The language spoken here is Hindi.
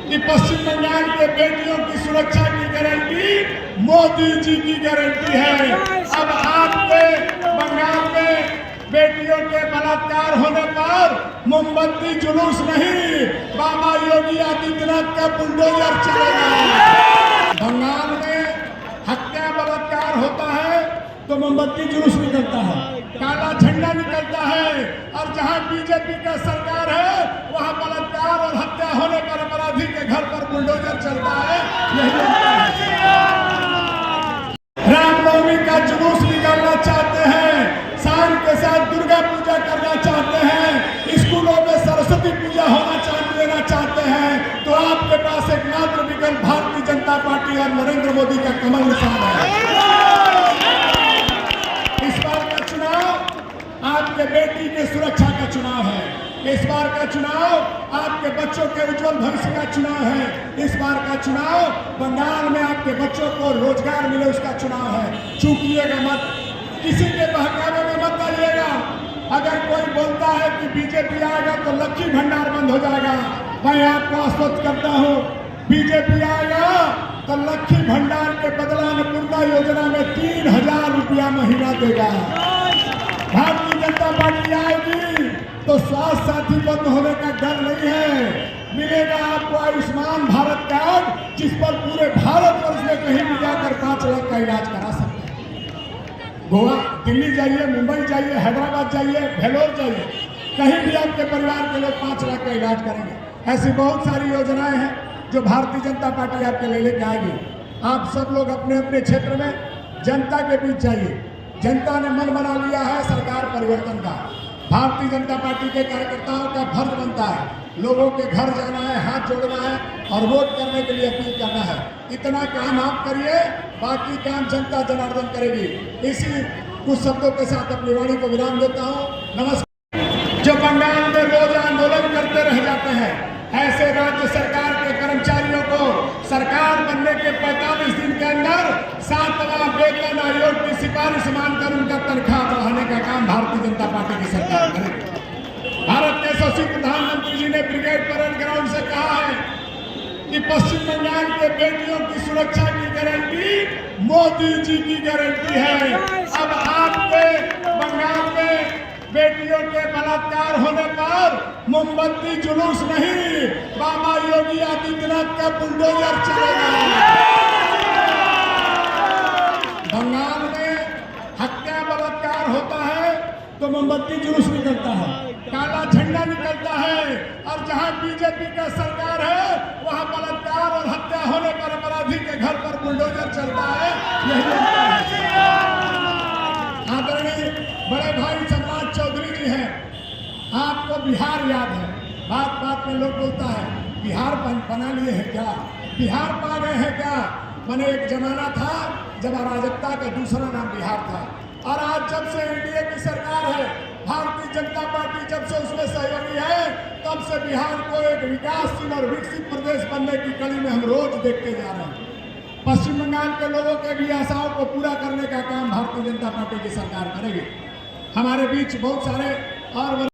कि पश्चिम बंगाल के बेटियों की सुरक्षा की गारंटी मोदी जी की गारंटी है। अब आपके बंगाल में बेटियों के बलात्कार होने पर मोमबत्ती जुलूस नहीं, बाबा योगी आदित्यनाथ का बुलडोजर चलेगा। बंगाल में हत्या बलात्कार होता है तो मोमबत्ती जुलूस निकलता है, काला झंडा निकलता है, और जहां बीजेपी का सरकार है वहां बलात्कार और हत्या होने पर अपराधी के घर पर बुलडोजर चलता है। यही रामनवमी का जुलूस निकालना चाहते हैं, शाम के साथ दुर्गा पूजा करना चाहते हैं, स्कूलों में सरस्वती पूजा होना देना चाहते हैं, तो आपके पास एकमात्र विकल्प भारतीय जनता पार्टी और नरेंद्र मोदी का कमल निशान है। इस बार का चुनाव आपके बेटी के सुरक्षा का चुनाव है। इस बार का चुनाव आपके बच्चों के उज्जवल भविष्य का चुनाव है। इस बार का चुनाव बंगाल में आपके बच्चों को रोजगार मिले उसका चुनाव है। चूकिएगा मत, किसी के बहकावे में मत आइएगा। अगर कोई बोलता है कि बीजेपी आएगा तो लक्ष्मी भंडार बंद हो जाएगा, मैं आपको आश्वस्त करता हूं, बीजेपी आएगा तो लक्ष्मी भंडार के बदला अन्नपूर्णा योजना में 3000 रुपया महीना देगा। भारतीय जनता पार्टी आएगी तो स्वास्थ्य साथी बंद होने का डर नहीं है, मिलेगा आपको आयुष्मान भारत कार्ड, जिस पर पूरे भारत वर्ष में कहीं भी जाकर 5 लाख का इलाज करा सकते हैं। गोवा, दिल्ली जाइए, मुंबई जाइए, हैदराबाद जाइए, भेलोर जाइए, कहीं भी आपके परिवार के लोग 5 लाख का इलाज करेंगे। ऐसी बहुत सारी योजनाएं हैं जो भारतीय जनता पार्टी आपके लिए लेके आएगी। आप सब लोग अपने अपने क्षेत्र में जनता के बीच जाइए। जनता ने मन बना लिया है सरकार परिवर्तन का। भारतीय जनता पार्टी के कार्यकर्ताओं का फर्ज बनता है लोगों के घर जाना है, हाथ जोड़ना है और वोट करने के लिए अपील करना है। इतना काम आप करिए, बाकी काम जनता जनार्दन करेगी। इसी कुछ शब्दों के साथ अपनी वाणी को विराम देता हूँ। नमस्कार। जो बंगाल में रोज आंदोलन करते रह जाते हैं, ऐसे राज्य सरकार के कर्मचारियों को सरकार बनने के 45 दिन के अंदर 7वां वेतन आयोग की सिफारिश मानकर उनका तनख्वाह बढ़ाने का काम भारतीय जनता पार्टी की सरकार करेगी। भारत के यशस्वी प्रधानमंत्री जी ने ब्रिगेड परेड ग्राउंड से कहा है कि पश्चिम बंगाल के बेटियों की सुरक्षा की गारंटी मोदी जी की गारंटी है। अब आपके बंगाल में बेटियों के बलात्कार होने पर मोमबत्ती जुलूस नहीं, बाबा योगी आदित्यनाथ का बुलडोजर चलेगा। बंगाल में हत्या बलात्कार होता है तो मोमबत्ती जुलूस निकलता है, काला झंडा निकलता है, और जहां बीजेपी का सरकार है वहां बलात्कार और हत्या होने पर अपराधी के घर पर बुलडोजर चलता है। यही आदरणीय बड़े भाई सम्राट चौधरी जी हैं। आपको बिहार याद है, बात बात में लोग बोलता है बिहार बना लिए हैं क्या, बिहार पा गए हैं क्या। मैंने एक जमाना था जब अराजकता का दूसरा नाम बिहार था, और आज जब से एनडीए की सरकार है, भारतीय जनता पार्टी जब से उसमें सहयोगी है, तब से बिहार को एक विकासशील और विकसित प्रदेश बनने की कड़ी में हम रोज देखते जा रहे हैं। पश्चिम बंगाल के लोगों के भी आशाओं को पूरा करने का काम भारतीय जनता पार्टी की सरकार करेगी। हमारे बीच बहुत सारे और